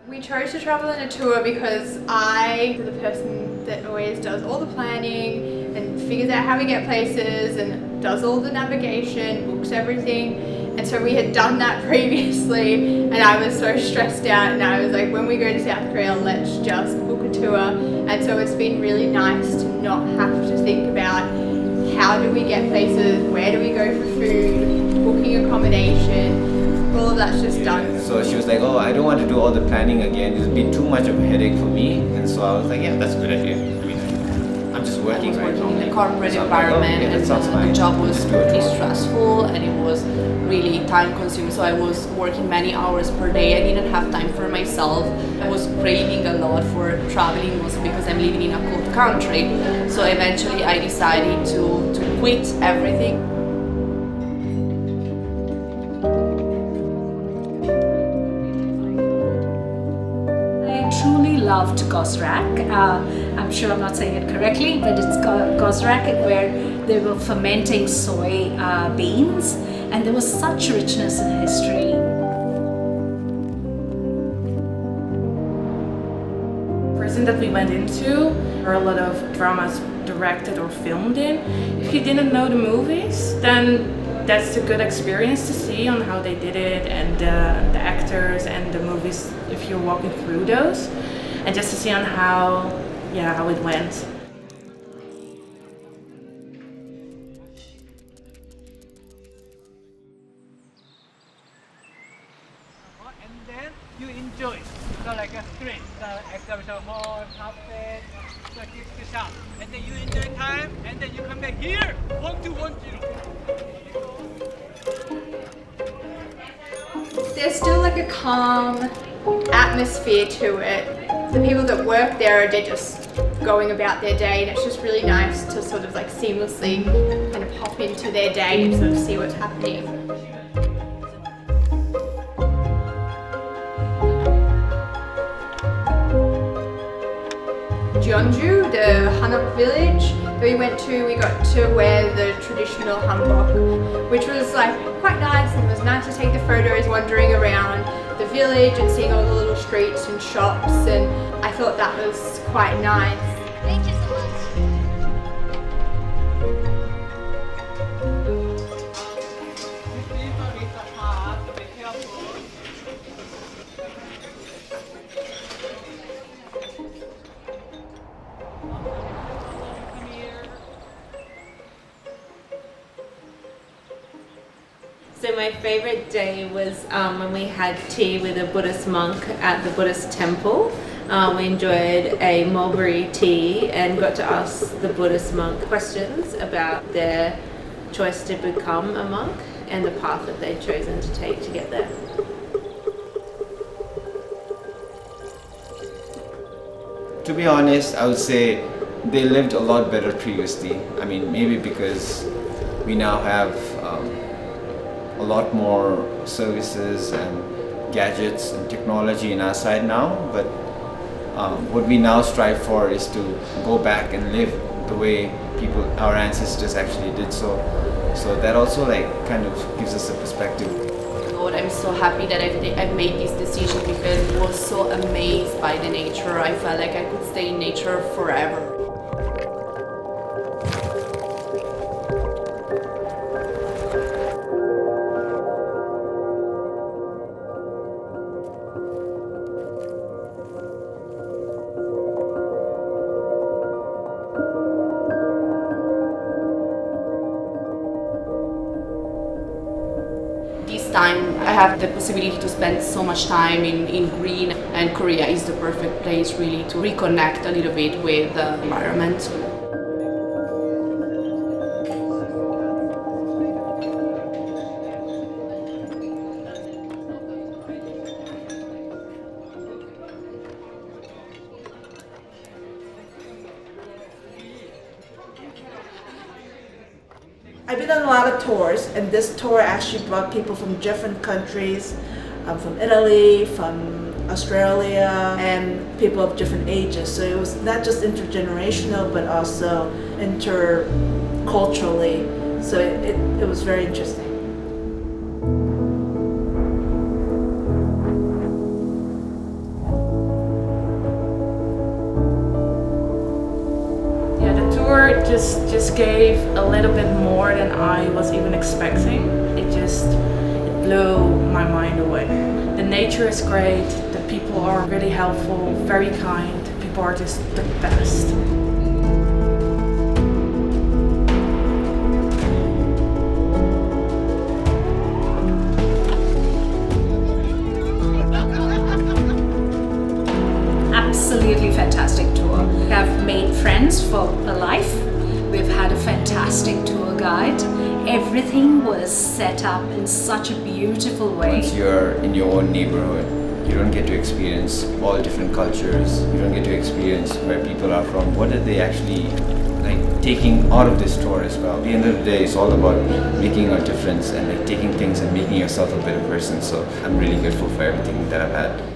We chose to travel in a tour because I'm the person that always does all the planning and figures out how we get places and does all the navigation, books everything. And so we had done that previously and I was so stressed out, and I was like, when we go to South Korea, let's just book a tour. And so it's been really nice to not have to think about how do we get places, where do we go for food, booking accommodation. All of that's just done. So she was like, oh, I don't want to do all the planning again. It's been too much of a headache for me. And so I was like, yeah, that's a good idea. I mean, I'm just working right now. In a corporate environment, and the job was pretty stressful and it was really time consuming. So I was working many hours per day. I didn't have time for myself. I was craving a lot for traveling also because I'm living in a cold country. So eventually I decided to quit everything. Loved Gosrack. I'm sure I'm not saying it correctly, but it's Gosrack, where they were fermenting soy beans, and there was such richness in history. The person that we went into, there are a lot of dramas directed or filmed in. If you didn't know the movies, then that's a good experience to see on how they did it, and the actors and the movies if you're walking through those. And just to see on how it went. And then you enjoy. So like a street, the exhibition hall, cafe, the gift shop. And then you enjoy time, and then you come back here, 1210. There's still like a calm atmosphere to it. The people that work there, they're just going about their day, and it's just really nice to sort of like seamlessly kind of hop into their day and sort of see what's happening. Jeonju, the Hanok village that we went to, we got to wear the traditional hanbok, which was like quite nice, and it was nice to take the photos wandering around the village and seeing all the little streets and shops, and I thought that was quite nice. Thank you so much. So my favorite day was when we had tea with a Buddhist monk at the Buddhist temple. We enjoyed a mulberry tea and got to ask the Buddhist monk questions about their choice to become a monk and the path that they'd chosen to take to get there. To be honest, I would say they lived a lot better previously. I mean, maybe because we now have a lot more services and gadgets and technology in our side now, but what we now strive for is to go back and live the way our ancestors actually did. So that also like kind of gives us a perspective. Lord, I'm so happy that I've made this decision because I was so amazed by the nature. I felt like I could stay in nature forever. Time I have the possibility to spend so much time in green, and Korea is the perfect place really to reconnect a little bit with the environment. I've been on a lot of tours, and this tour actually brought people from different countries, from Italy, from Australia, and people of different ages. So it was not just intergenerational, but also interculturally. So it was very interesting. just gave a little bit more than I was even expecting. It blew my mind away. The nature is great, the people are really helpful, very kind, people are just the best. Absolutely fantastic tour. We have made friends for a life. We've had a fantastic tour guide. Everything was set up in such a beautiful way. Once you're in your own neighborhood, you don't get to experience all different cultures. You don't get to experience where people are from. What are they actually taking out of this tour as well? At the end of the day, it's all about making a difference and taking things and making yourself a better person. So I'm really grateful for everything that I've had.